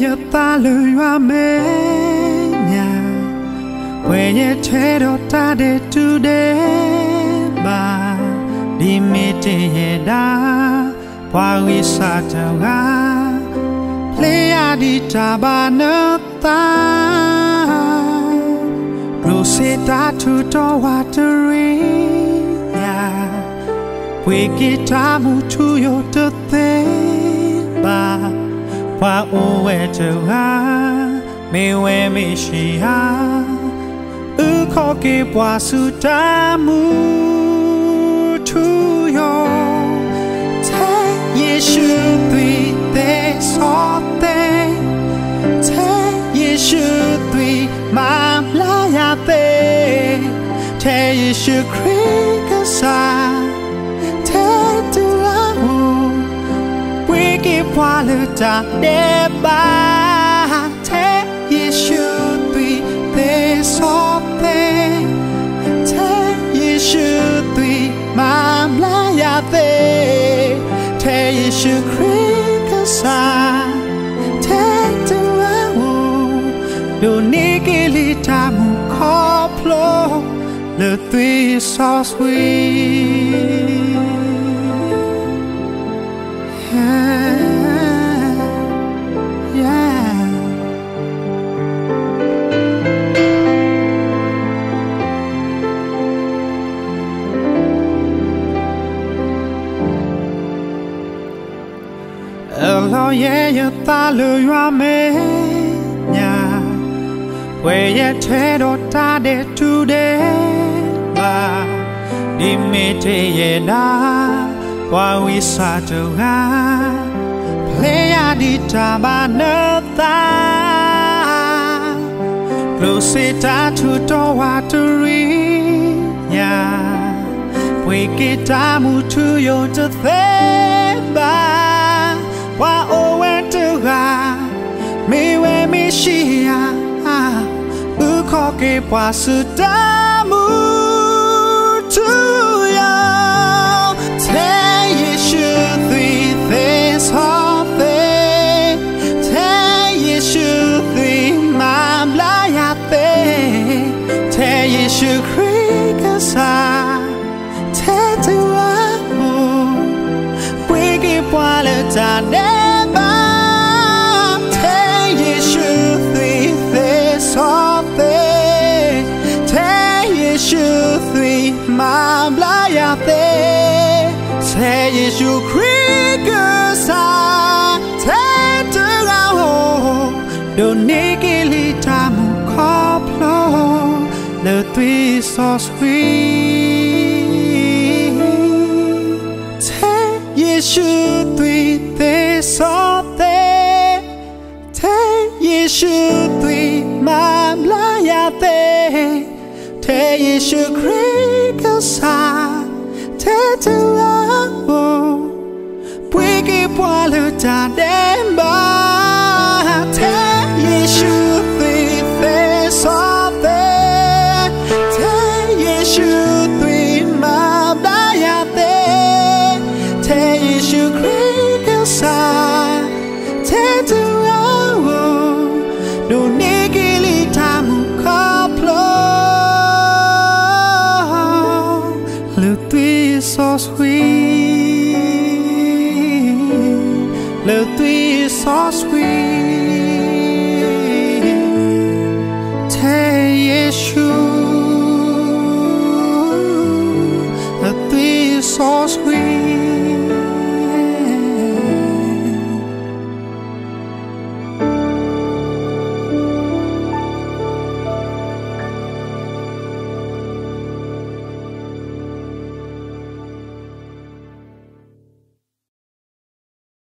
ye ta lu wa me nya when ye tedo ta de today ba di mete ye da wa wi sa ta ga play ya di ta ba na ta Rosetta to the watery ya we get tamu to your te ba wa o we to ha me we me shi ha u ko ke bwa su tamu to your te yeshu tui te so te yeshu tui ma la ya te yeshu krika sa te tu a hu we ki pwa lu ta de ba te yeshu tui te so te yeshu tui ma la ya te yeshu krika sa do nikili tamu koplo le tui so sweet yeah Hello yeah you ta lu yua me nya where ye tedo ta de today ba di mete ye da wa wi sa to ha play ya di ta ba na ta Rosetta to the watery ya we get tamu to yo to the ba wa o went to ha me we me shi ya ko ke bwa su ta mu tu ya te yeshu tui te so te yeshu tui ma bla ya te yeshu krika sa te tu a hu we ke bwa le ta de ba te yeshu tui te so yeshu tui ma bla ya te say yeshu krika sa te tu ga ho do nikili tamu koplo le tui so sweet te yeshu tui te so te yeshu tui ma bla ya te yeshu krika sa te tu a ho we ki pwa lu ta de ba te yeshu tui te so te yeshu tui ma bla ya te yeshu krika sa te tu a ho do nikili tamu koplo so sweet, le tui so sweet.